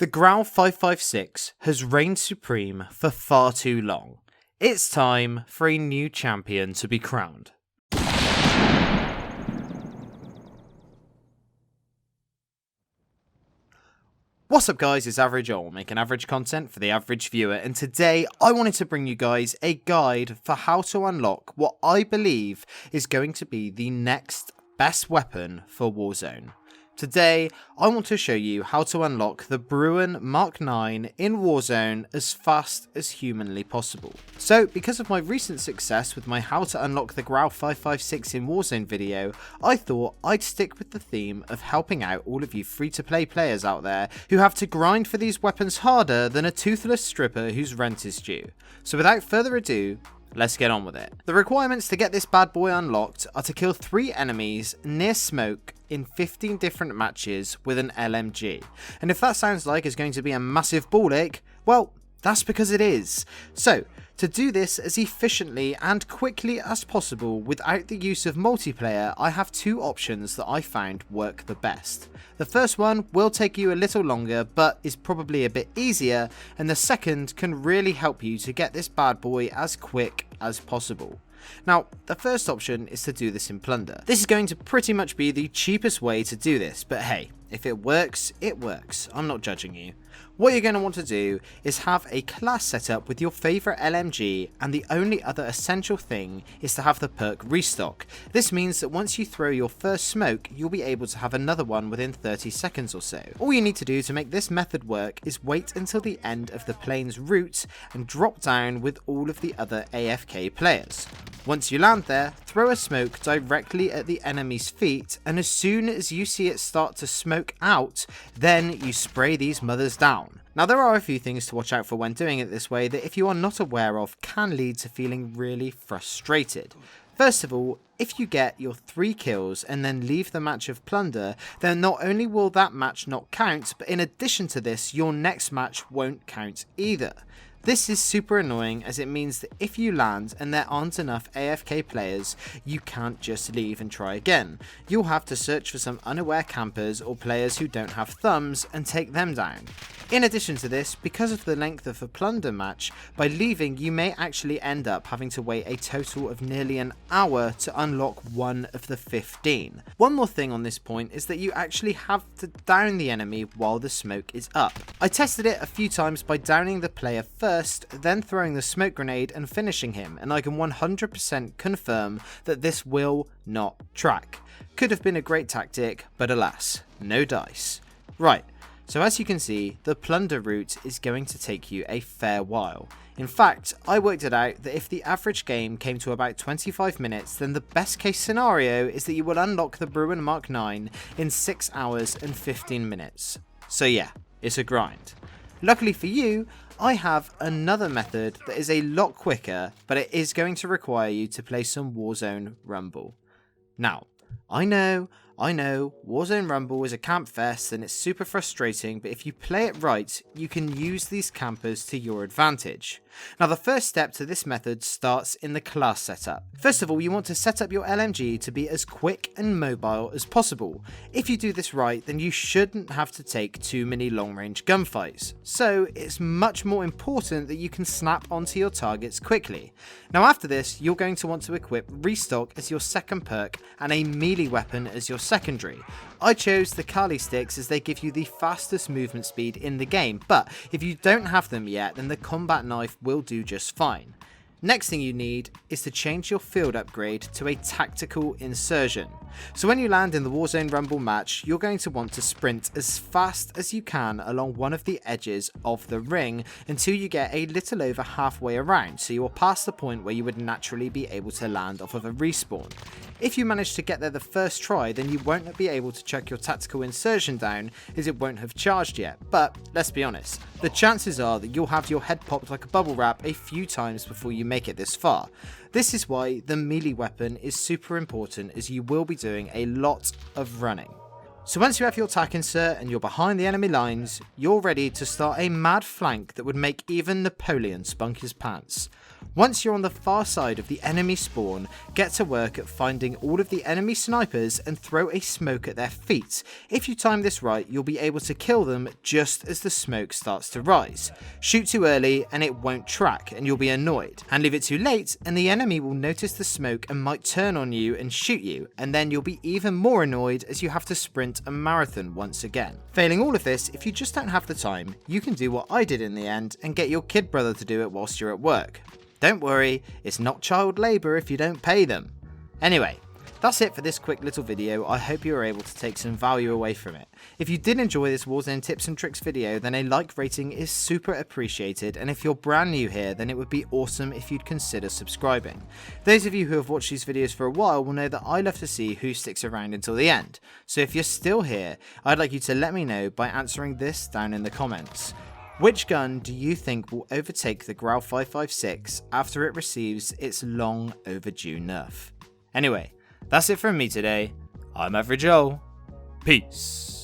The Growl 556 has reigned supreme for far too long. It's time for a new champion to be crowned. What's up guys, it's Average All, making average content for the average viewer, and today I wanted to bring you guys a guide for how to unlock what I believe is going to be the next best weapon for Warzone. Today, I want to show you how to unlock the Bruen MK9 in Warzone as fast as humanly possible. So, because of my recent success with my How to Unlock the Growl 556 in Warzone video, I thought I'd stick with the theme of helping out all of you free-to-play players out there who have to grind for these weapons harder than a toothless stripper whose rent is due. So without further ado, let's get on with it. The requirements to get this bad boy unlocked are to kill 3 enemies near smoke in 15 different matches with an LMG. And if that sounds like it's going to be a massive ball ache, well, that's because it is. So, to do this as efficiently and quickly as possible without the use of multiplayer, I have 2 options that I found work the best. The first one will take you a little longer but is probably a bit easier, and the second can really help you to get this bad boy as quick as possible. Now, the first option is to do this in Plunder. This is going to pretty much be the cheapest way to do this, but hey, if it works, it works. I'm not judging you. What you're going to want to do is have a class set up with your favourite LMG, and the only other essential thing is to have the perk restock. This means that once you throw your first smoke, you'll be able to have another one within 30 seconds or so. All you need to do to make this method work is wait until the end of the plane's route and drop down with all of the other AFK players. Once you land there, throw a smoke directly at the enemy's feet, and as soon as you see it start to smoke out, then you spray these mothers down. Now, there are a few things to watch out for when doing it this way that if you are not aware of can lead to feeling really frustrated. First of all, if you get your 3 kills and then leave the match of Plunder, then not only will that match not count, but in addition to this, your next match won't count either. This is super annoying as it means that if you land and there aren't enough AFK players, you can't just leave and try again. You'll have to search for some unaware campers or players who don't have thumbs and take them down. In addition to this, because of the length of a Plunder match, by leaving you may actually end up having to wait a total of nearly an hour to unlock one of the 15. One more thing on this point is that you actually have to down the enemy while the smoke is up. I tested it a few times by downing the player first, then throwing the smoke grenade and finishing him, and I can 100% confirm that this will not track. Could have been a great tactic, but alas, no dice. Right. So as you can see, the Plunder route is going to take you a fair while. In fact, I worked it out that if the average game came to about 25 minutes, then the best case scenario is that you will unlock the Bruen MK9 in 6 hours and 15 minutes. So yeah, it's a grind. Luckily for you, I have another method that is a lot quicker, but it is going to require you to play some Warzone Rumble. Now, I know, Warzone Rumble is a camp fest and it's super frustrating, but if you play it right, you can use these campers to your advantage. Now, the first step to this method starts in the class setup. First of all, you want to set up your LMG to be as quick and mobile as possible. If you do this right, then you shouldn't have to take too many long-range gunfights. So, it's much more important that you can snap onto your targets quickly. Now, after this, you're going to want to equip Restock as your second perk and a melee weapon as your secondary. I chose the Kali sticks as they give you the fastest movement speed in the game, but if you don't have them yet, then the combat knife will do just fine. Next thing you need is to change your field upgrade to a tactical insertion. So when you land in the Warzone Rumble match, you're going to want to sprint as fast as you can along one of the edges of the ring until you get a little over halfway around, so you're past the point where you would naturally be able to land off of a respawn. If you manage to get there the first try, then you won't be able to chuck your tactical insertion down as it won't have charged yet, but let's be honest, the chances are that you'll have your head popped like a bubble wrap a few times before you make it this far. This is why the melee weapon is super important, as you will be doing a lot of running. So once you have your tac insert and you're behind the enemy lines, you're ready to start a mad flank that would make even Napoleon spunk his pants. Once you're on the far side of the enemy spawn, get to work at finding all of the enemy snipers and throw a smoke at their feet. If you time this right, you'll be able to kill them just as the smoke starts to rise. Shoot too early and it won't track and you'll be annoyed, and leave it too late and the enemy will notice the smoke and might turn on you and shoot you, and then you'll be even more annoyed as you have to sprint a marathon once again. Failing all of this, if you just don't have the time, you can do what I did in the end and get your kid brother to do it whilst you're at work. Don't worry, it's not child labour if you don't pay them. Anyway, that's it for this quick little video. I hope you were able to take some value away from it. If you did enjoy this Warzone tips and tricks video, then a like rating is super appreciated, and if you're brand new here, then it would be awesome if you'd consider subscribing. Those of you who have watched these videos for a while will know that I love to see who sticks around until the end. So if you're still here, I'd like you to let me know by answering this down in the comments. Which gun do you think will overtake the Grau 556 after it receives its long overdue nerf? Anyway, that's it from me today. I'm Average Joel. Peace.